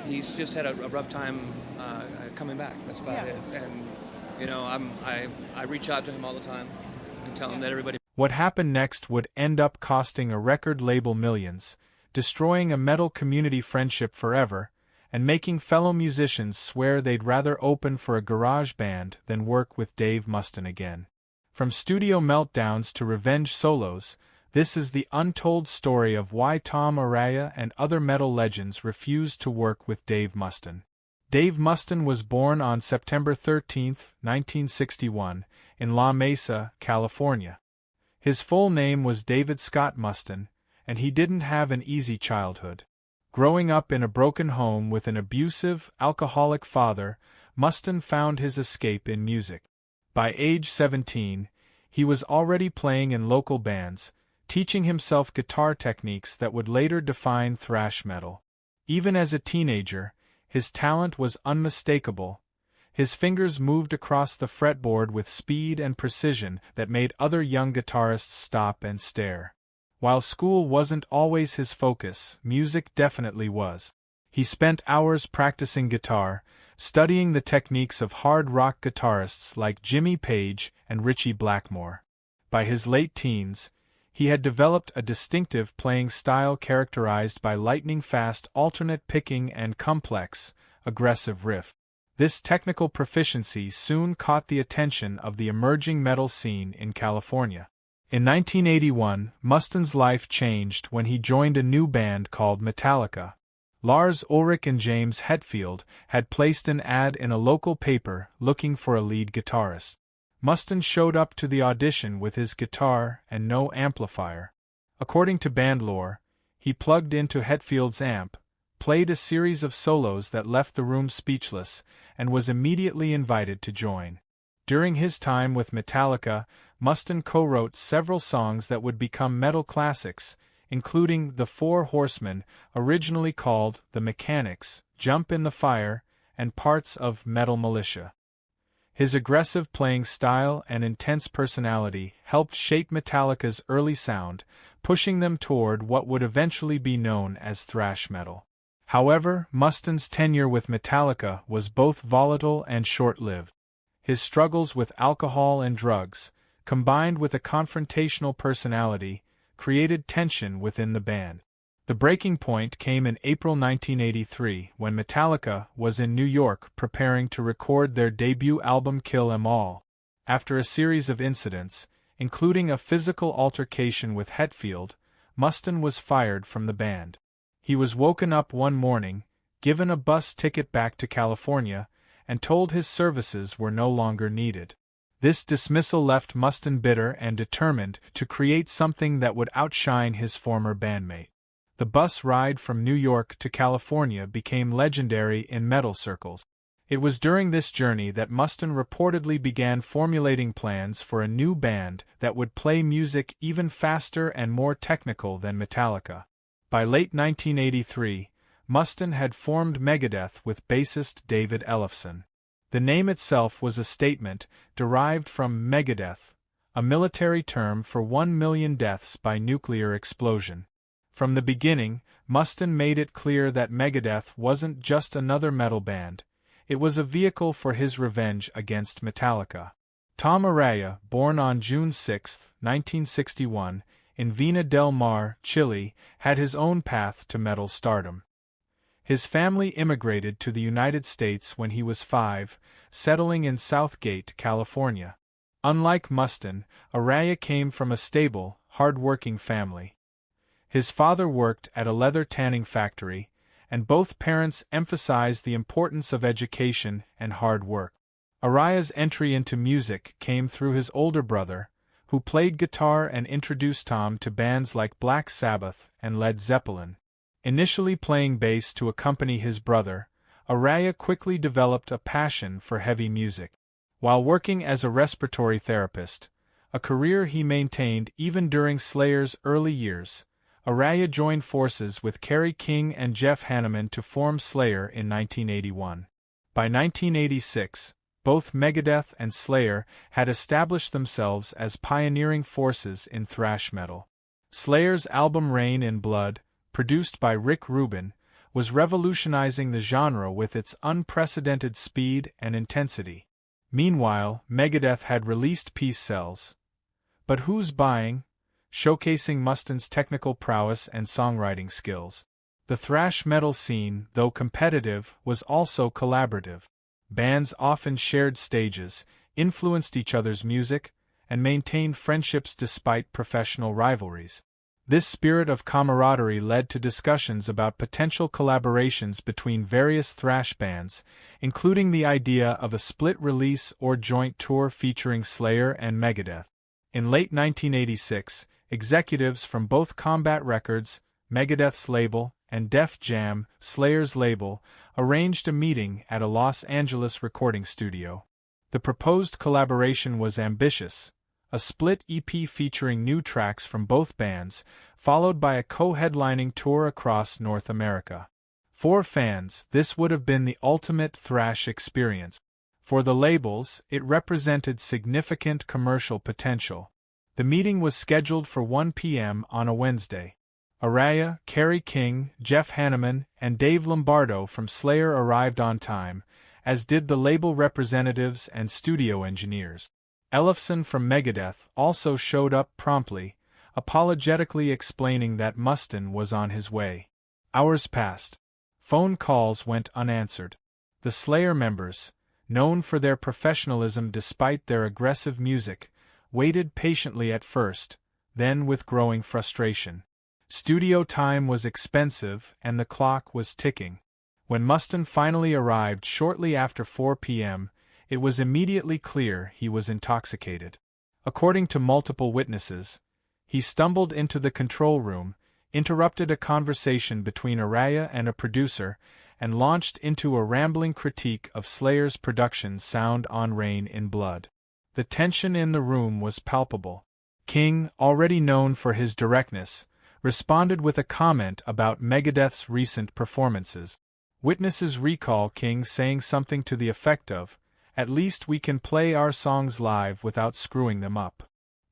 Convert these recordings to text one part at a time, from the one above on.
he's just had a rough time coming back. That's about it. And I reach out to him all the time and tell him that everybody. What happened next would end up costing a record label millions, destroying a metal community friendship forever, and making fellow musicians swear they'd rather open for a garage band than work with Dave Mustaine again. From studio meltdowns to revenge solos, this is the untold story of why Tom Araya and other metal legends refused to work with Dave Mustaine. Dave Mustaine was born on September 13, 1961, in La Mesa, California. His full name was David Scott Mustaine, and he didn't have an easy childhood. Growing up in a broken home with an abusive, alcoholic father, Mustaine found his escape in music. By age 17, he was already playing in local bands, teaching himself guitar techniques that would later define thrash metal. Even as a teenager, his talent was unmistakable. His fingers moved across the fretboard with speed and precision that made other young guitarists stop and stare. While school wasn't always his focus, music definitely was. He spent hours practicing guitar, studying the techniques of hard rock guitarists like Jimmy Page and Ritchie Blackmore. By his late teens, he had developed a distinctive playing style characterized by lightning-fast alternate picking and complex, aggressive riff. This technical proficiency soon caught the attention of the emerging metal scene in California. In 1981, Mustaine's life changed when he joined a new band called Metallica. Lars Ulrich and James Hetfield had placed an ad in a local paper looking for a lead guitarist. Mustaine showed up to the audition with his guitar and no amplifier. According to band lore, he plugged into Hetfield's amp, played a series of solos that left the room speechless, and was immediately invited to join. During his time with Metallica, Mustaine co-wrote several songs that would become metal classics, including The Four Horsemen, originally called The Mechanics, Jump in the Fire, and parts of Metal Militia. His aggressive playing style and intense personality helped shape Metallica's early sound, pushing them toward what would eventually be known as thrash metal. However, Mustaine's tenure with Metallica was both volatile and short-lived. His struggles with alcohol and drugs, combined with a confrontational personality, created tension within the band. The breaking point came in April 1983 when Metallica was in New York preparing to record their debut album Kill 'Em All. After a series of incidents, including a physical altercation with Hetfield, Mustaine was fired from the band. He was woken up one morning, given a bus ticket back to California, and told his services were no longer needed. This dismissal left Mustaine bitter and determined to create something that would outshine his former bandmate. The bus ride from New York to California became legendary in metal circles. It was during this journey that Mustaine reportedly began formulating plans for a new band that would play music even faster and more technical than Metallica. By late 1983, Mustaine had formed Megadeth with bassist David Ellefson. The name itself was a statement derived from Megadeth, a military term for 1 million deaths by nuclear explosion. From the beginning, Mustaine made it clear that Megadeth wasn't just another metal band, it was a vehicle for his revenge against Metallica. Tom Araya, born on June 6, 1961, in Vina del Mar, Chile, had his own path to metal stardom. His family immigrated to the United States when he was 5, settling in Southgate, California. Unlike Mustaine, Araya came from a stable, hard-working family. His father worked at a leather tanning factory, and both parents emphasized the importance of education and hard work. Araya's entry into music came through his older brother, who played guitar and introduced Tom to bands like Black Sabbath and Led Zeppelin. Initially playing bass to accompany his brother, Araya quickly developed a passion for heavy music. While working as a respiratory therapist, a career he maintained even during Slayer's early years, Araya joined forces with Kerry King and Jeff Hanneman to form Slayer in 1981. By 1986, both Megadeth and Slayer had established themselves as pioneering forces in thrash metal. Slayer's album Rain in Blood, produced by Rick Rubin, was revolutionizing the genre with its unprecedented speed and intensity. Meanwhile, Megadeth had released Peace Sells. But Who's Buying? Showcasing Mustaine's technical prowess and songwriting skills. The thrash metal scene, though competitive, was also collaborative. Bands often shared stages, influenced each other's music, and maintained friendships despite professional rivalries. This spirit of camaraderie led to discussions about potential collaborations between various thrash bands, including the idea of a split release or joint tour featuring Slayer and Megadeth. In late 1986, executives from both Combat Records, Megadeth's label, and Def Jam, Slayer's label, arranged a meeting at a Los Angeles recording studio. The proposed collaboration was ambitious: a split EP featuring new tracks from both bands, followed by a co-headlining tour across North America. For fans, this would have been the ultimate thrash experience. For the labels, it represented significant commercial potential. The meeting was scheduled for 1 p.m. on a Wednesday. Araya, Kerry King, Jeff Hanneman, and Dave Lombardo from Slayer arrived on time, as did the label representatives and studio engineers. Ellefson from Megadeth also showed up promptly, apologetically explaining that Mustaine was on his way. Hours passed. Phone calls went unanswered. The Slayer members, known for their professionalism despite their aggressive music, waited patiently at first, then with growing frustration. Studio time was expensive and the clock was ticking. When Mustaine finally arrived shortly after 4 p.m., it was immediately clear he was intoxicated. According to multiple witnesses, he stumbled into the control room, interrupted a conversation between Araya and a producer, and launched into a rambling critique of Slayer's production Sound on Rain in Blood. The tension in the room was palpable. King, already known for his directness, responded with a comment about Megadeth's recent performances. Witnesses recall King saying something to the effect of, "At least we can play our songs live without screwing them up."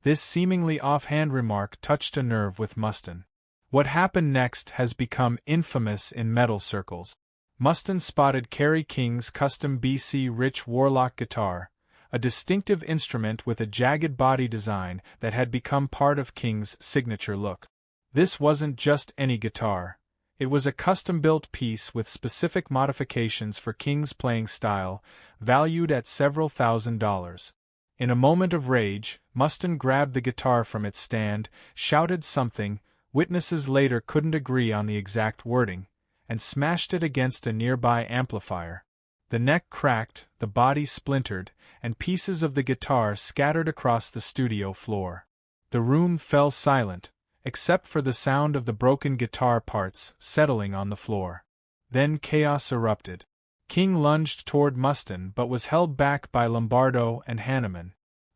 This seemingly offhand remark touched a nerve with Mustaine. What happened next has become infamous in metal circles. Mustaine spotted Kerry King's custom BC Rich Warlock guitar, a distinctive instrument with a jagged body design that had become part of King's signature look. This wasn't just any guitar. It was a custom-built piece with specific modifications for King's playing style, valued at several $1,000s. In a moment of rage, Mustaine grabbed the guitar from its stand, shouted something, witnesses later couldn't agree on the exact wording, and smashed it against a nearby amplifier. The neck cracked, the body splintered, and pieces of the guitar scattered across the studio floor. The room fell silent, except for the sound of the broken guitar parts settling on the floor. Then chaos erupted. King lunged toward Mustaine but was held back by Lombardo and Hanneman.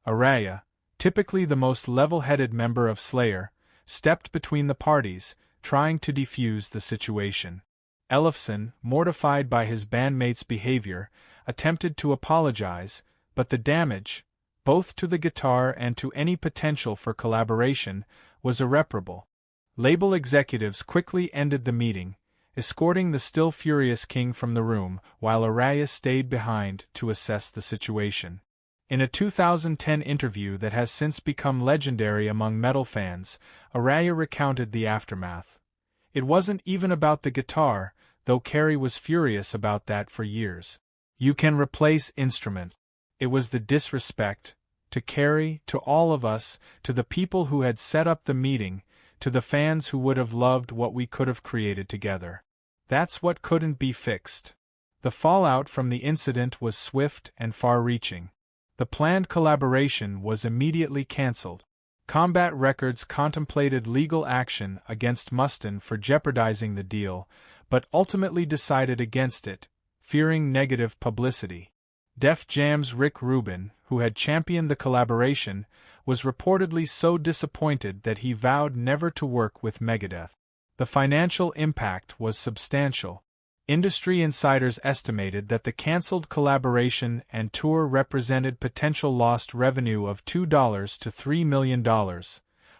Araya, typically the most level-headed member of Slayer, stepped between the parties, trying to defuse the situation. Ellefson, mortified by his bandmates' behavior, attempted to apologize, but the damage, both to the guitar and to any potential for collaboration, was irreparable. Label executives quickly ended the meeting, escorting the still furious King from the room, while Araya stayed behind to assess the situation. In a 2010 interview that has since become legendary among metal fans, Araya recounted the aftermath. It wasn't even about the guitar, though Kerry was furious about that for years. You can replace instrument. It was the disrespect, to Kerry, to all of us, to the people who had set up the meeting, to the fans who would have loved what we could have created together. That's what couldn't be fixed. The fallout from the incident was swift and far-reaching. The planned collaboration was immediately cancelled. Combat Records contemplated legal action against Mustaine for jeopardizing the deal, but ultimately decided against it, fearing negative publicity. Def Jam's Rick Rubin, who had championed the collaboration, was reportedly so disappointed that he vowed never to work with Megadeth. The financial impact was substantial. Industry insiders estimated that the cancelled collaboration and tour represented potential lost revenue of $2 to $3 million,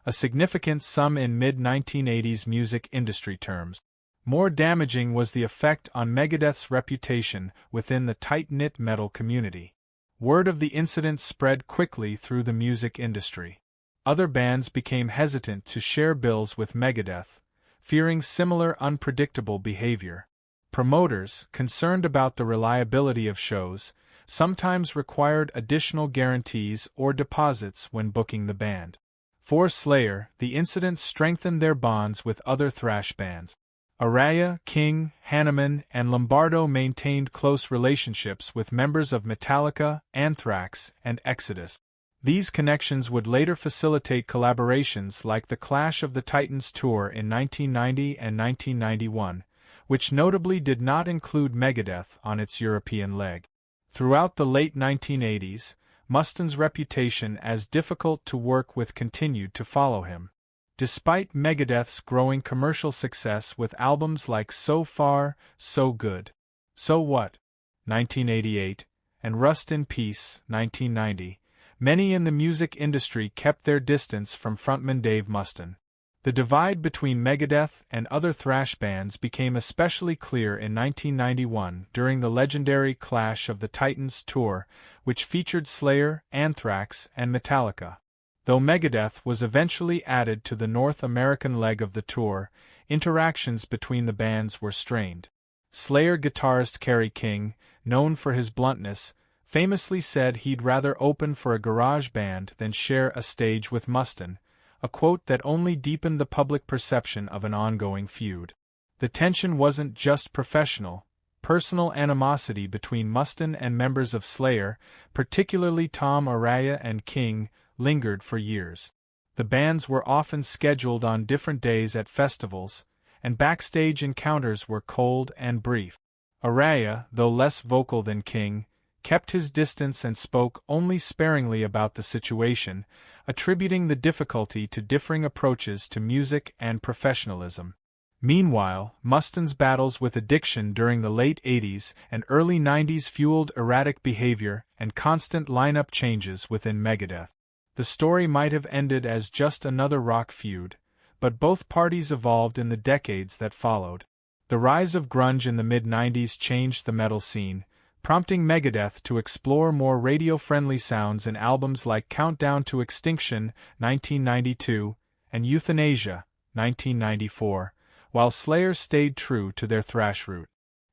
a significant sum in mid-1980s music industry terms. More damaging was the effect on Megadeth's reputation within the tight-knit metal community. Word of the incident spread quickly through the music industry. Other bands became hesitant to share bills with Megadeth, fearing similar unpredictable behavior. Promoters, concerned about the reliability of shows, sometimes required additional guarantees or deposits when booking the band. For Slayer, the incident strengthened their bonds with other thrash bands. Araya, King, Hanneman, and Lombardo maintained close relationships with members of Metallica, Anthrax, and Exodus. These connections would later facilitate collaborations like the Clash of the Titans tour in 1990 and 1991, which notably did not include Megadeth on its European leg. Throughout the late 1980s, Mustaine's reputation as difficult to work with continued to follow him. Despite Megadeth's growing commercial success with albums like So Far, So Good, So What, 1988, and Rust in Peace, 1990, many in the music industry kept their distance from frontman Dave Mustaine. The divide between Megadeth and other thrash bands became especially clear in 1991 during the legendary Clash of the Titans tour, which featured Slayer, Anthrax, and Metallica. Though Megadeth was eventually added to the North American leg of the tour, interactions between the bands were strained. Slayer guitarist Kerry King, known for his bluntness, famously said he'd rather open for a garage band than share a stage with Mustaine, a quote that only deepened the public perception of an ongoing feud. The tension wasn't just professional. Personal animosity between Mustaine and members of Slayer, particularly Tom Araya and King, lingered for years. The bands were often scheduled on different days at festivals, and backstage encounters were cold and brief. Araya, though less vocal than King, kept his distance and spoke only sparingly about the situation, attributing the difficulty to differing approaches to music and professionalism. Meanwhile, Mustaine's battles with addiction during the late 80s and early 90s fueled erratic behavior and constant lineup changes within Megadeth. The story might have ended as just another rock feud, but both parties evolved in the decades that followed. The rise of grunge in the mid-90s changed the metal scene, prompting Megadeth to explore more radio-friendly sounds in albums like Countdown to Extinction, 1992, and Euthanasia, 1994, while Slayer stayed true to their thrash root.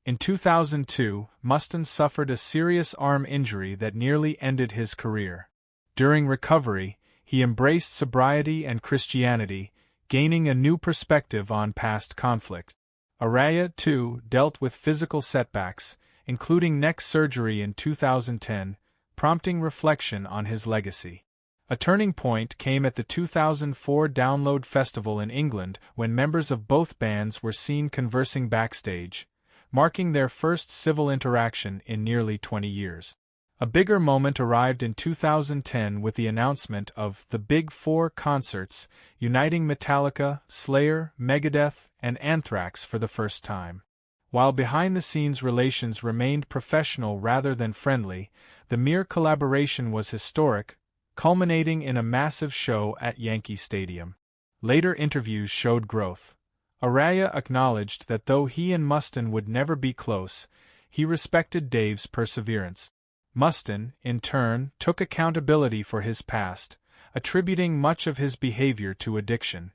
In 2002, Mustaine suffered a serious arm injury that nearly ended his career. During recovery, he embraced sobriety and Christianity, gaining a new perspective on past conflict. Araya, too, dealt with physical setbacks, including neck surgery in 2010, prompting reflection on his legacy. A turning point came at the 2004 Download Festival in England when members of both bands were seen conversing backstage, marking their first civil interaction in nearly 20 years. A bigger moment arrived in 2010 with the announcement of the Big Four concerts, uniting Metallica, Slayer, Megadeth, and Anthrax for the first time. While behind-the-scenes relations remained professional rather than friendly, the mere collaboration was historic, culminating in a massive show at Yankee Stadium. Later interviews showed growth. Araya acknowledged that though he and Mustaine would never be close, he respected Dave's perseverance. Mustaine, in turn, took accountability for his past, attributing much of his behavior to addiction.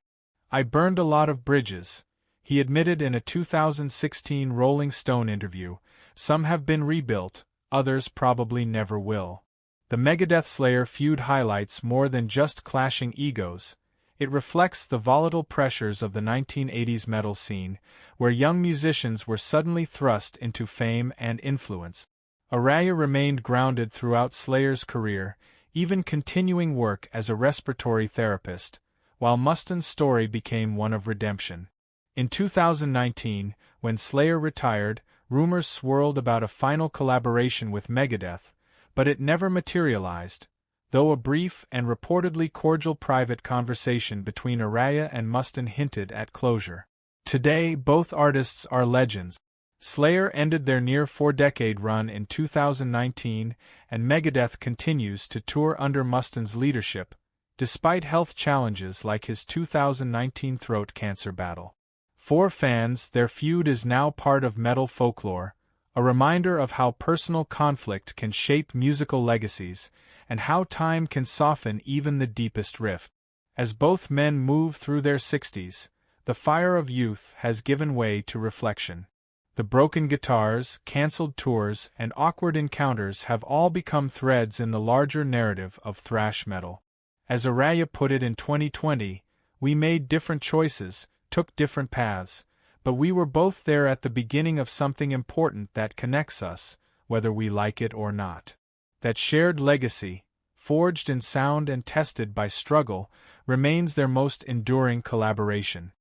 "I burned a lot of bridges," he admitted in a 2016 Rolling Stone interview. "Some have been rebuilt, others probably never will." The Megadeth-Slayer feud highlights more than just clashing egos. It reflects the volatile pressures of the 1980s metal scene, where young musicians were suddenly thrust into fame and influence. Araya remained grounded throughout Slayer's career, even continuing work as a respiratory therapist, while Mustaine's story became one of redemption. In 2019, when Slayer retired, rumors swirled about a final collaboration with Megadeth, but it never materialized, though a brief and reportedly cordial private conversation between Araya and Mustaine hinted at closure. Today, both artists are legends. Slayer ended their near four-decade run in 2019, and Megadeth continues to tour under Mustaine's leadership, despite health challenges like his 2019 throat cancer battle. For fans, their feud is now part of metal folklore, a reminder of how personal conflict can shape musical legacies, and how time can soften even the deepest rift. As both men move through their 60s, the fire of youth has given way to reflection. The broken guitars, cancelled tours, and awkward encounters have all become threads in the larger narrative of thrash metal. As Araya put it in 2020, we made different choices, took different paths, but we were both there at the beginning of something important that connects us, whether we like it or not. That shared legacy, forged in sound and tested by struggle, remains their most enduring collaboration.